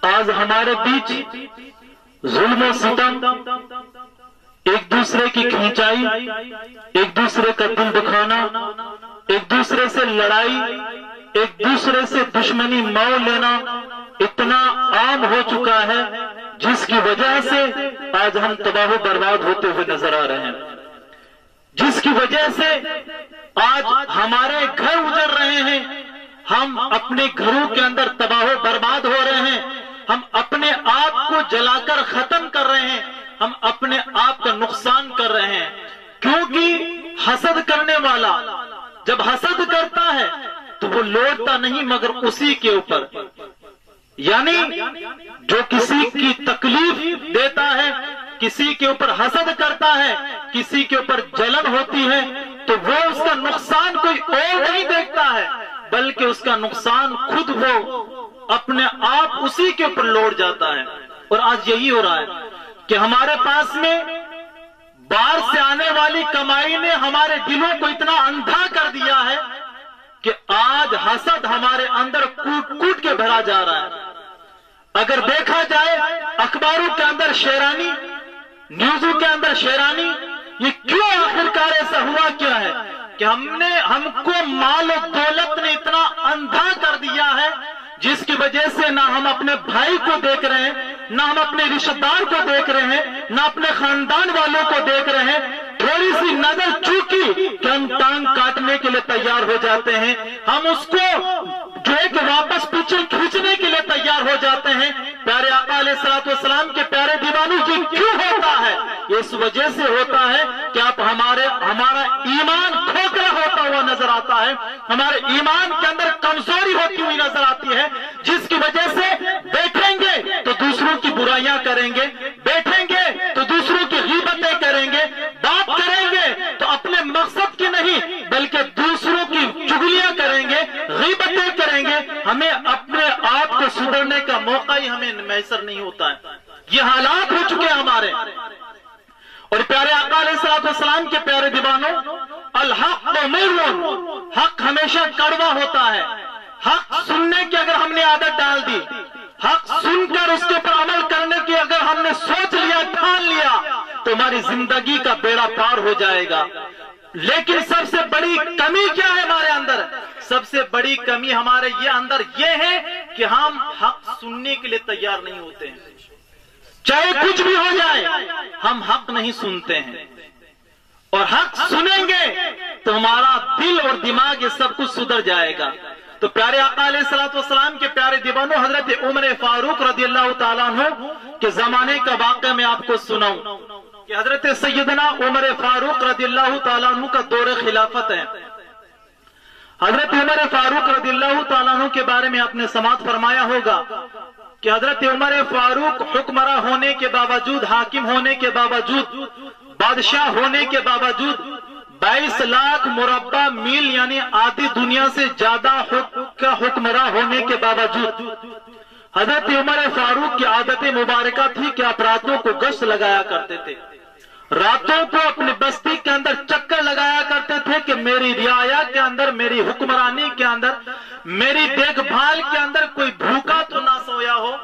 آج ہمارے بیچ ظلم و ستم، ایک دوسرے کی کھینچائی، ایک دوسرے کا دل دکھانا، ایک دوسرے سے لڑائی، ایک دوسرے سے دشمنی مول لینا اتنا عام ہو چکا ہے، جس کی وجہ سے آج ہم تباہ و برباد ہوتے ہوئے نظر آ رہے ہیں، جس کی وجہ سے آج ہمارے گھر اجڑ رہے ہیں، ہم اپنے گھروں کے اندر تباہ و برباد ہو رہے ہیں، ہم اپنے آپ کو جلا کر ختم کر رہے ہیں، ہم اپنے آپ کا نقصان کر رہے ہیں، کیونکہ حسد کرنے والا جب حسد کرتا ہے تو وہ لوٹتا نہیں مگر اسی کے اوپر، یعنی جو کسی کی تکلیف دیتا ہے، کسی کے اوپر حسد کرتا ہے، کسی کے اوپر جلن ہوتی ہے، تو وہ اس کا نقصان کوئی اور نہیں دیکھتا ہے، بلکہ اس کا نقصان خود وہ اپنے آپ اسی کے اوپر لوٹ جاتا ہے۔ اور آج یہی ہو رہا ہے کہ ہمارے پاس میں باہر سے آنے والی کمائی نے ہمارے دلوں کو اتنا اندھا کر دیا ہے کہ آج حسد ہمارے اندر کوٹ کوٹ کے بھرا جا رہا ہے۔ اگر دیکھا جائے اخباروں کے اندر شیرانی، نیوزوں کے اندر شیرانی، یہ کیوں آخرکار ایسا ہوا کیا ہے کہ ہم کو مال و دولت نے اتنا اندھا کر دیا ہے، جس کی وجہ سے نہ ہم اپنے بھائی کو دیکھ رہے ہیں، نہ ہم اپنے رشتہ دار کو دیکھ رہے ہیں، نہ اپنے خاندان والوں کو دیکھ رہے ہیں۔ تھوڑی سی نظر چوکی کہ ہم ٹانگ کاٹنے کے لیے تیار ہو جاتے ہیں، ہم اس کو جو ہے کہ واپس پیچھے کھینچنے کے لیے تیار ہو جاتے ہیں۔ پیارے آقا علیہ الصلوۃ والسلام کے پیارے دیوانوں، یہ کیوں ہوتا ہے؟ اس وجہ سے ہوتا ہے کہ آپ ہمارا ایمان کھوکھلا ہوتا ہوا نظر آتا ہے، ہمارے ایمان کے اندر کمزوری ہوتی ہوئی نظر آتی ہے، جس کی وجہ سے بیٹھیں گے تو دوسروں کی برائیاں کریں گے، بیٹھیں گے تو دوسروں کی غیبتیں کریں گے، بات کریں گے تو اپنے مقصد کی نہیں بلکہ دوسروں کی چغلیاں کریں گے، غیبتیں کریں گے، ہمیں اپنے آپ کو سدھرنے کا موقع ہی ہمیں میسر نہیں ہوتا ہے۔ یہ حالات ہو چکے ہیں ہمارے۔ اور پیارے آقا علیہ الصلوۃ والسلام کے پیارے دیوانوں، الحق مر، حق ہمیشہ کڑوا ہوتا ہے۔ حق سننے کی اگر ہم نے عادت ڈال دی، حق سن کر اس کے اوپر عمل کرنے کی اگر ہم نے سوچ لیا، ٹھان لیا، تو ہماری زندگی کا بیڑا پار ہو جائے گا۔ لیکن سب سے بڑی کمی کیا ہے ہمارے اندر؟ سب سے بڑی کمی ہمارے اندر یہ ہے کہ ہم حق سننے کے لیے تیار نہیں ہوتے ہیں۔ چاہے کچھ بھی ہو جائے، ہم حق نہیں سنتے ہیں، اور حق سنیں گے تو ہمارا دل اور دماغ یہ سب کچھ سدھر جائے گا۔ تو پیارے آقا علیہ الصلوۃ والسلام کے پیارے دیوانوں، حضرت عمر فاروق رضی اللہ تعالیٰ عنہ کے زمانے کا واقعہ میں آپ کو سناؤں کہ حضرت سیدنا عمر فاروق رضی اللہ تعالیٰ عنہ کا دور خلافت ہے۔ حضرت عمر فاروق رضی اللہ تعالیٰ عنہ کے بارے میں آپ نے سماعت فرمایا ہوگا کہ حضرت عمر فاروق حکمراں ہونے کے باوجود، حاکم ہونے کے باوجود، بادشاہ ہونے کے باوجود، 22 لاکھ مربع میل یعنی آدھی دنیا سے زیادہ کا حکمراں ہونے کے باوجود، حضرت عمر فاروق کی عادت مبارکہ تھی کہ آپ راتوں کو گشت لگایا کرتے تھے، راتوں کو اپنی بستی کے اندر چکر لگایا کرتے تھے کہ میری رعایا کے اندر، میری حکمرانی کے اندر، میری دیکھ بھال کے اندر کوئی بھوکا تو نہ سویا ہو،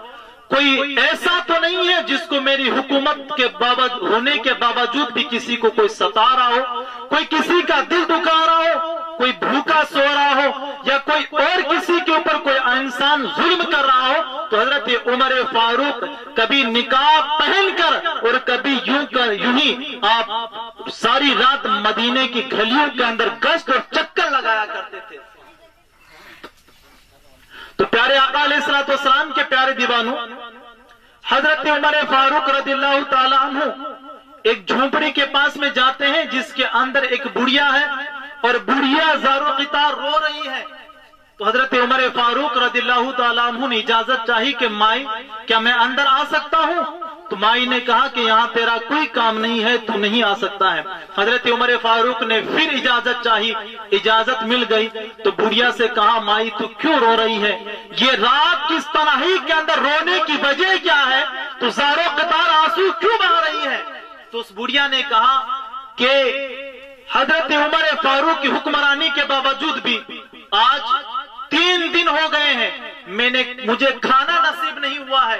کوئی ایسا تو نہیں ہے جس کو میری حکومت کے ہونے کے باوجود بھی کسی کو کوئی ستا رہا ہو، کوئی کسی کا دل دکھا رہا ہو، کوئی بھوکا سو رہا ہو، یا کوئی اور کسی کے اوپر کوئی انسان ظلم کر رہا ہو۔ تو حضرت عمر فاروق کبھی نقاب پہن کر اور کبھی یوں ہی آپ ساری رات مدینے کی گلیوں کے اندر گشت اور چکر لگایا کرتے تھے۔ تو پیارے آقا علیہ الصلوۃ والسلام کے پیارے دیوانوں، حضرت عمر فاروق رضی اللہ تعالیٰ عنہ ایک جھونپڑی کے پاس میں جاتے ہیں جس کے اندر ایک بڑھیا ہے اور بڑھیا زار و قطار رو رہی ہے۔ تو حضرت عمر فاروق رضی اللہ تعالیٰ عنہ نے اجازت چاہی کہ مائی کیا میں اندر آ سکتا ہوں؟ تو مائی نے کہا کہ یہاں تیرا کوئی کام نہیں ہے، تو نہیں آ سکتا ہے۔ حضرت عمر فاروق نے پھر اجازت چاہی، اجازت مل گئی۔ تو بڑھیا سے کہا مائی تو کیوں رو رہی ہے؟ یہ رات کس تنہائی کے اندر رونے کی وجہ کیا ہے؟ تو زار و قطار آنسو کیوں بہا رہی ہے؟ تو اس بڑھیا نے کہا کہ حضرت عمر فاروق کی حکمرانی کے باوجود بھی آج 3 دن ہو گئے ہیں، مجھے کھانا نصیب نہیں ہوا ہے،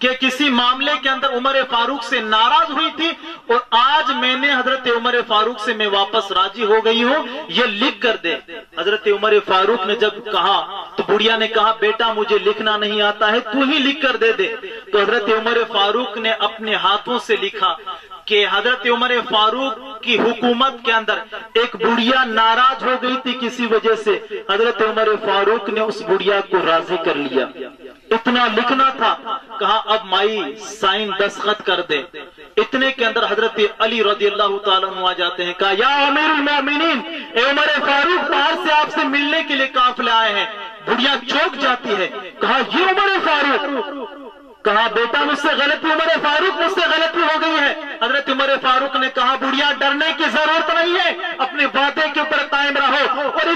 کہ کسی معاملے کے اندر عمر فاروق سے ناراض ہوئی تھی اور آج میں نے حضرت عمر فاروق سے میں واپس راضی ہو گئی ہوں، یہ لکھ کر دے۔ حضرت عمر فاروق نے جب کہا تو بڑھیا نے کہا بیٹا مجھے لکھنا نہیں آتا ہے، تو ہی لکھ کر دے دے۔ تو حضرت عمر فاروق نے اپنے ہاتھوں سے لکھا کہ حضرت عمر فاروق کی حکومت کے اندر ایک بڑھیا ناراض ہو گئی تھی کسی وجہ سے، حضرت عمر فاروق نے اس بڑھیا کو راضی کر لیا۔ اتنا لکھنا تھا، کہا اب مائی سائن دستخط کر دے۔ اتنے کے اندر حضرت علی رضی اللہ تعالیٰ عنہ آ جاتے ہیں، کہا یا امیر المومنین، اے عمر فاروق باہر سے آپ سے ملنے کے لیے قافلے آئے ہیں۔ بڑھیا چوک جاتی ہے، کہا یہ عمر فاروق، کہا بیٹا مجھ سے غلطی، عمر فاروق مجھ سے غلطی ہو گئی ہے۔ حضرت عمر فاروق نے کہا بڑھیا ڈرنے کی ضرورت نہیں ہے، اپنے وعدے کے اوپر قائم رہو اور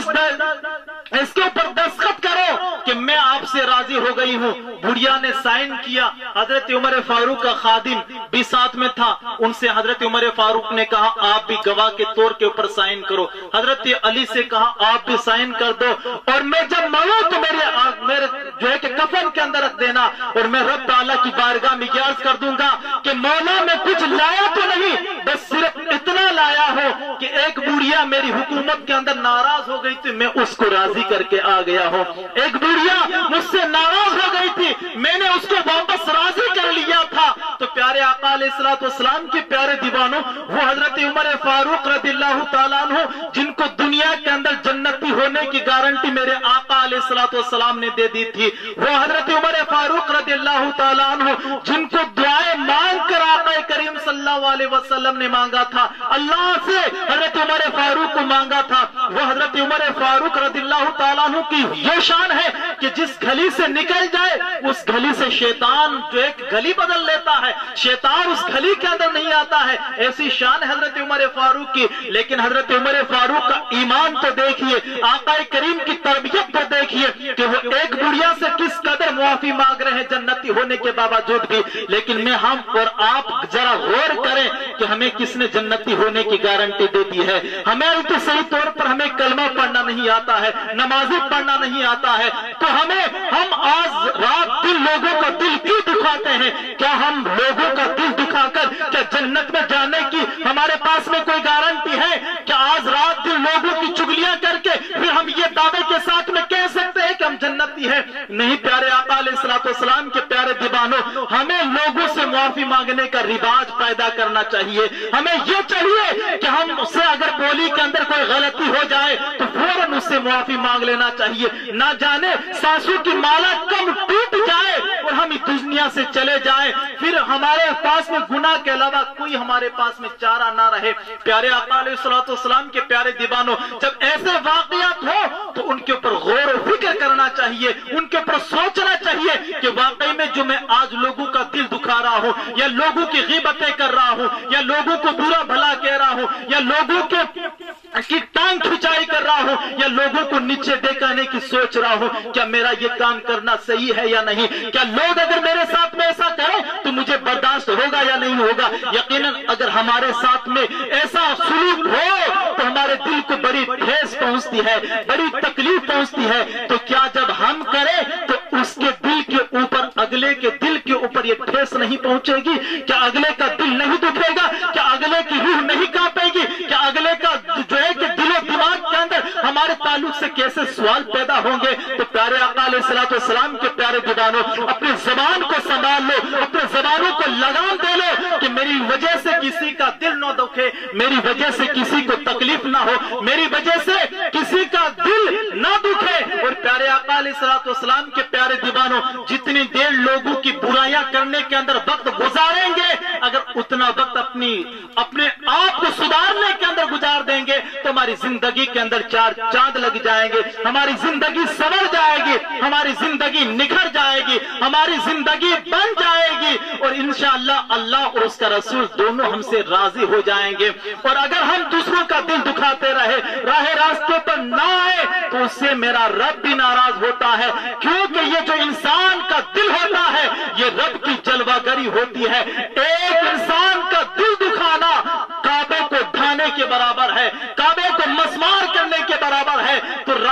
اس کے اوپر دستخط کرو کہ میں آپ سے راضی ہو گئی ہوں۔ بڑھیا نے سائن کیا، حضرت عمر فاروق کا خادم بھی ساتھ میں تھا، ان سے حضرت عمر فاروق نے کہا آپ بھی گواہ کے طور کے اوپر سائن کرو۔ حضرت علی سے کہا آپ بھی سائن کر دو، اور میں جب مروں تو میرے جو ہے کہ کفن کے اندر رکھ دینا، اور میں رب تعالیٰ کی بارگاہ میں عرض کر دوں گا کہ مولا میں کچھ لایا تو نہیں، بس صرف اتنا لایا ہو کہ ایک بڑھیا میری حکومت کے اندر ناراض ہو گئی تھی، میں اس کو راضی کر کے آ گیا ہوں۔ ایک بڑھیا مجھ سے ناراض ہو گئی تھی، میں نے اس کو واپس راضی کر لیا تھا۔ تو پیارے آقا علیہ الصلوۃ والسلام کے پیارے دیوانوں، وہ حضرت عمر فاروق رضی اللہ تعالیٰ عنہ جن کو دنیا کے اندر جنتی ہونے کی گارنٹی میرے آقا علیہ الصلوۃ والسلام نے دے دی تھی، وہ حضرت عمر فاروق رضی اللہ تعالیٰ عنہ جن کو دعائیں مانگ کر آقا کریم صلی اللہ علیہ وسلم نے مانگا تھا، اللہ سے حضرت عمر فاروق کو مانگا تھا، وہ حضرت عمر فاروق رضی اللہ تعالیٰ عنہ کی یہ شان ہے کہ جس گلی سے نکل جائے اس گلی سے شیطان جو ایک گلی بدل لیتا ہے، شیطان اس گلی کے اندر نہیں آتا ہے، ایسی شان ہے حضرت عمر فاروق کی۔ لیکن حضرت عمر فاروق کا ایمان تو دیکھیے، آقا کریم کی تربیت تو دیکھیے کہ وہ ایک بڑھیا سے کس قدر معافی مانگ رہے ہیں جنتی ہونے کے باوجود بھی۔ لیکن میں ہم اور آپ ذرا غور کریں کہ ہمیں کس نے جنتی ہونے کی گارنٹی دے دی ہے۔ ہمیں تو صحیح طور پر ہمیں کلمہ پڑھنا نہیں آتا ہے، نمازی پڑھنا نہیں آتا ہے، تو ہم آج رات دل لوگوں کا دل کیوں دکھاتے ہیں؟ کیا ہم لوگوں کا دل دکھا کر کیا جنت میں جانے کی ہمارے پاس میں کوئی گارنٹی ہے؟ کیا آج رات دل لوگوں کی چگلیاں کر کے پھر ہم یہ دعوے کے ساتھ میں کہہ سکتے ہیں کہ ہم جنتی ہیں؟ نہیں پیارے آقا علیہ الصلوۃ والسلام کے پیارے دیوانوں، ہمیں لوگوں سے معافی مانگنے کا رواج پیدا کرنا چاہیے۔ ہمیں یہ چاہیے کہ ہم اس سے اگر بولی کے اندر کوئی غلطی ہو جائے تو فوراً اس سے معافی مانگ لینا چاہیے، نہ جانے سانسوں کی مالا کم ٹوٹ جائے اور ہم اس دنیا سے چلے جائیں، پھر ہمارے پاس میں گناہ کے علاوہ کوئی ہمارے پاس میں چارہ نہ رہے۔ پیارے آقا علیہ الصلوۃ والسلام کے پیارے دیوانوں، جب ایسے واقعات ہو تو ان کے اوپر غور و فکر کرنا چاہیے، ان کے اوپر سوچنا چاہیے کہ واقعی میں جو میں آج لوگوں کا دل دکھا رہا ہوں، یا لوگوں کی غیبتیں کر رہا ہوں، یا لوگوں کو برا بھلا کہہ رہا ہوں، یا لوگوں کی ٹانگ کھچائی کر رہا ہوں، یا لوگوں کو نیچے دیکھانے کی سوچ رہا ہوں، کیا میرا یہ کام کرنا صحیح ہے یا نہیں؟ کیا لوگ اگر میرے ساتھ میں ایسا کریں تو مجھے برداشت ہوگا یا نہیں ہوگا؟ یقیناً اگر ہمارے ساتھ میں ایسا سلوک ہو تو ہمارے دل کو بڑی ٹھیس پہنچتی ہے، بڑی تکلیف پہنچتی ہے۔ تو کیا جب ہم کریں تو اس کے دل کے اوپر، اگلے کے دل کے اوپر یہ ٹھیس نہیں پہنچے گی؟ کیا اگلے کا دل نہیں دکھے گا؟ کیا اگلے کی روح نہیں کانپے گی؟ کیا اگلے کا جو ہے کہ دل و دماغ کے اندر ہمارے تعلق سے کیسے سوال پیدا ہوں گے؟ تو پیارے آقا علیہ الصلوۃ والسلام کے پیارے دیوانوں، اپنی زبان کو سنبھال لو، اپنے زبانوں کو لگام دے لو کہ میری وجہ سے کسی کا دل نہ دکھے، میری وجہ سے کسی کو تکلیف نہ ہو، میری وجہ سے کسی کا دل نہ دکھے۔ اور پیارے آقا علیہ الصلوۃ والسلام کے پیارے دیوانوں، جتنی دیر لوگوں کی برائیاں کرنے کے اندر وقت گزاریں گے، اگر اتنا وقت اپنے آپ کو سدھارنے کے اندر گزار دیں گے تو ہماری زندگی کے اندر چار چاند لگ جائیں گے، ہماری زندگی سنور جائے گی، ہماری زندگی نکھر جائے گی، ہماری زندگی بن جائے گی، اور انشاءاللہ اللہ اور اس کا رسول دونوں ہم سے راضی ہو جائیں گے۔ اور اگر ہم دوسروں کا دل دکھاتے رہے، راہ راستے پر نہ آئے، تو اس سے میرا رب بھی ناراض ہوتا ہے، کیونکہ یہ جو انسان کا دل ہوتا ہے یہ رب کی جلوہ گری ہوتی ہے۔ ایک انسان کا دل دکھانا کعبے کو ڈھانے کے برابر ہے، کعبے کو مسمار کرنے کے برابر ہے۔ تو